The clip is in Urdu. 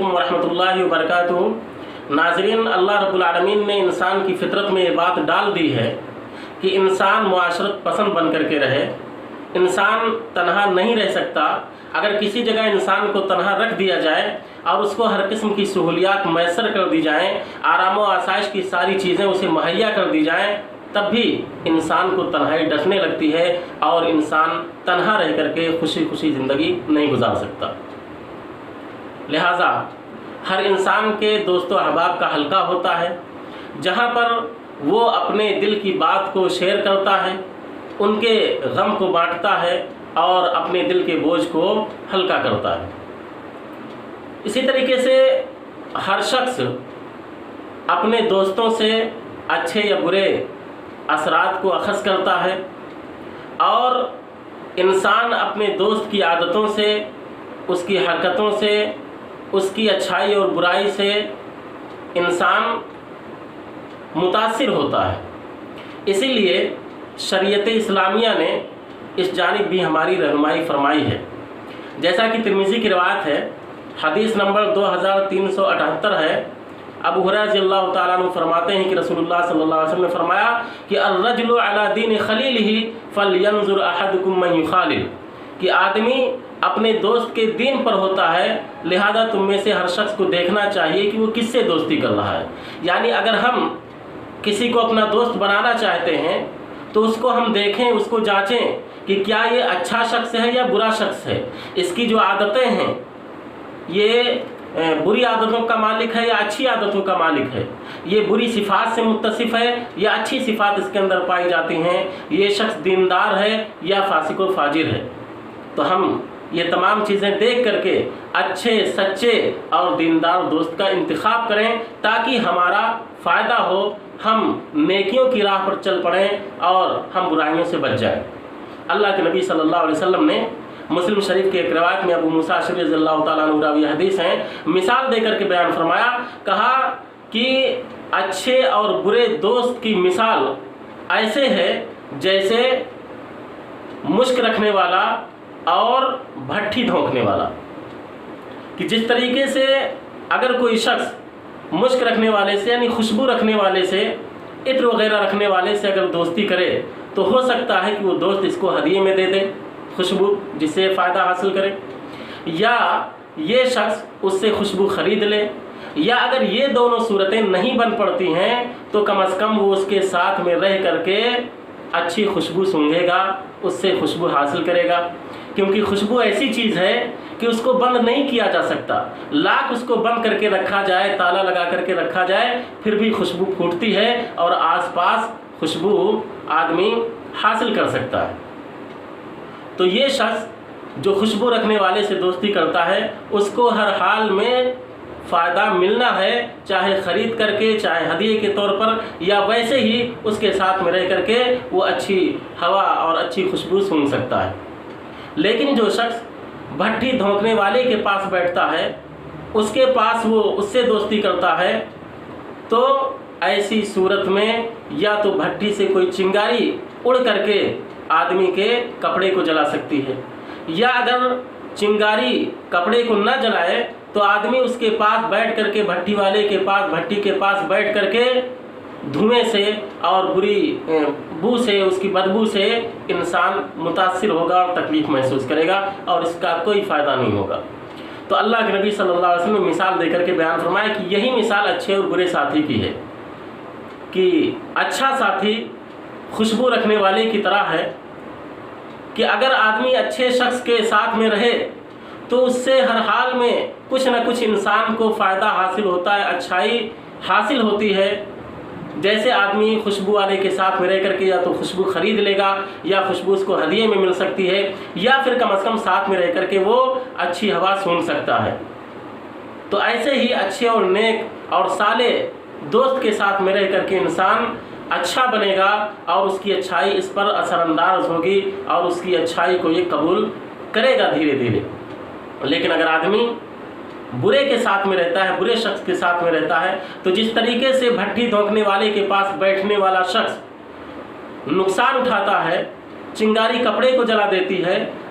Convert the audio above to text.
علیکم ورحمۃ اللہ وبرکاتہ۔ ناظرین، اللہ رب العالمین نے انسان کی فطرت میں یہ بات ڈال دی ہے کہ انسان معاشرت پسند بن کر کے رہے۔ انسان تنہا نہیں رہ سکتا۔ اگر کسی جگہ انسان کو تنہا رکھ دیا جائے اور اس کو ہر قسم کی سہولیات میسر کر دی جائیں، آرام و آسائش کی ساری چیزیں اسے مہیا کر دی جائیں، تب بھی انسان کو تنہائی ڈسنے لگتی ہے اور انسان تنہا رہ کر کے خوشی خوشی زندگی نہیں گزار سکتا۔ لہٰذا ہر انسان کے دوست و احباب کا حلقہ ہوتا ہے جہاں پر وہ اپنے دل کی بات کو شیئر کرتا ہے، ان کے غم کو بانٹتا ہے اور اپنے دل کے بوجھ کو ہلکا کرتا ہے۔ اسی طریقے سے ہر شخص اپنے دوستوں سے اچھے یا برے اثرات کو اخذ کرتا ہے، اور انسان اپنے دوست کی عادتوں سے، اس کی حرکتوں سے، اس کی اچھائی اور برائی سے انسان متاثر ہوتا ہے۔ اسی لیے شریعت اسلامیہ نے اس جانب بھی ہماری رہنمائی فرمائی ہے۔ جیسا کہ ترمذی کی روایت ہے، حدیث نمبر 2378 ہے، ابو ہریرہ رضی اللہ تعالیٰ عنہ فرماتے ہیں کہ رسول اللہ صلی اللہ علیہ وسلم نے فرمایا کہ الرجل علی دین خلیلہ فلینظر احدکم من یخالل، کہ آدمی اپنے دوست کے دین پر ہوتا ہے، لہذا تم میں سے ہر شخص کو دیکھنا چاہیے کہ وہ کس سے دوستی کر رہا ہے۔ یعنی اگر ہم کسی کو اپنا دوست بنانا چاہتے ہیں تو اس کو ہم دیکھیں، اس کو جانچیں کہ کیا یہ اچھا شخص ہے یا برا شخص ہے، اس کی جو عادتیں ہیں یہ بری عادتوں کا مالک ہے یا اچھی عادتوں کا مالک ہے، یہ بری صفات سے متصف ہے یا اچھی صفات اس کے اندر پائی جاتی ہیں، یہ شخص دیندار ہے یا فاسق و فاجر ہے۔ تو ہم یہ تمام چیزیں دیکھ کر کے اچھے، سچے اور دیندار دوست کا انتخاب کریں تاکہ ہمارا فائدہ ہو، ہم نیکیوں کی راہ پر چل پڑیں اور ہم برائیوں سے بچ جائیں۔ اللہ کے نبی صلی اللہ علیہ وسلم نے مسلم شریف کے ایک روایت میں ابو موسیٰ اشعری رضی اللہ تعالیٰ عنہ راوی حدیث ہیں، مثال دے کر کے بیان فرمایا، کہا کہ اچھے اور برے دوست کی مثال ایسے ہے جیسے مشک رکھنے والا اور بھٹی دھونکنے والا، کہ جس طریقے سے اگر کوئی شخص مشک رکھنے والے سے یعنی خوشبو رکھنے والے سے، عطر وغیرہ رکھنے والے سے اگر دوستی کرے تو ہو سکتا ہے کہ وہ دوست اس کو ہدیے میں دے دے خوشبو، جس سے فائدہ حاصل کرے، یا یہ شخص اس سے خوشبو خرید لے، یا اگر یہ دونوں صورتیں نہیں بن پڑتی ہیں تو کم از کم وہ اس کے ساتھ میں رہ کر کے اچھی خوشبو سونگھے گا، اس سے خوشبو حاصل کرے گا، کیونکہ خوشبو ایسی چیز ہے کہ اس کو بند نہیں کیا جا سکتا۔ لاکھ اس کو بند کر کے رکھا جائے، تالا لگا کر کے رکھا جائے، پھر بھی خوشبو پھوٹتی ہے اور آس پاس خوشبو آدمی حاصل کر سکتا ہے۔ تو یہ شخص جو خوشبو رکھنے والے سے دوستی کرتا ہے اس کو ہر حال میں فائدہ ملنا ہے، چاہے خرید کر کے، چاہے ہدیے کے طور پر، یا ویسے ہی اس کے ساتھ میں رہ کر کے وہ اچھی ہوا اور اچھی خوشبو سونگھ سکتا ہے۔ لیکن جو شخص بھٹی دھونکنے والے کے پاس بیٹھتا ہے، اس کے پاس وہ اس سے دوستی کرتا ہے، تو ایسی صورت میں یا تو بھٹی سے کوئی چنگاری اڑ کر کے آدمی کے کپڑے کو جلا سکتی ہے، یا اگر چنگاری کپڑے کو نہ جلائے تو آدمی اس کے پاس بیٹھ کر کے، بھٹی والے کے پاس، بھٹی کے پاس بیٹھ کر کے دھوئیں سے اور بری بو سے، اس کی بدبو سے انسان متاثر ہوگا اور تکلیف محسوس کرے گا اور اس کا کوئی فائدہ نہیں ہوگا۔ تو اللہ کے نبی صلی اللہ علیہ وسلم نے مثال دے کر کے بیان فرمایا کہ یہی مثال اچھے اور برے ساتھی کی ہے، کہ اچھا ساتھی خوشبو رکھنے والے کی طرح ہے کہ اگر آدمی اچھے شخص کے ساتھ میں رہے تو اس سے ہر حال میں کچھ نہ کچھ انسان کو فائدہ حاصل ہوتا ہے، اچھائی حاصل ہوتی ہے۔ جیسے آدمی خوشبو والے کے ساتھ میں رہ کر کے یا تو خوشبو خرید لے گا یا خوشبو اس کو ہدیے میں مل سکتی ہے، یا پھر کم از کم ساتھ میں رہ کر کے وہ اچھی ہوا سونگھ سکتا ہے۔ تو ایسے ہی اچھے اور نیک اور صالح دوست کے ساتھ میں رہ کر کے انسان اچھا بنے گا اور اس کی اچھائی اس پر اثر انداز ہوگی اور اس کی اچھائی کو یہ قبول کرے گا دھیرے دھیرے۔ لیکن اگر آدمی برے کے ساتھ میں رہتا ہے، برے شخص کے ساتھ میں رہتا ہے، تو جس طریقے سے بھٹی دھونکنے والے کے پاس بیٹھنے والا شخص نقصان اٹھاتا ہے، چنگاری کپڑے کو جلا دیتی ہے،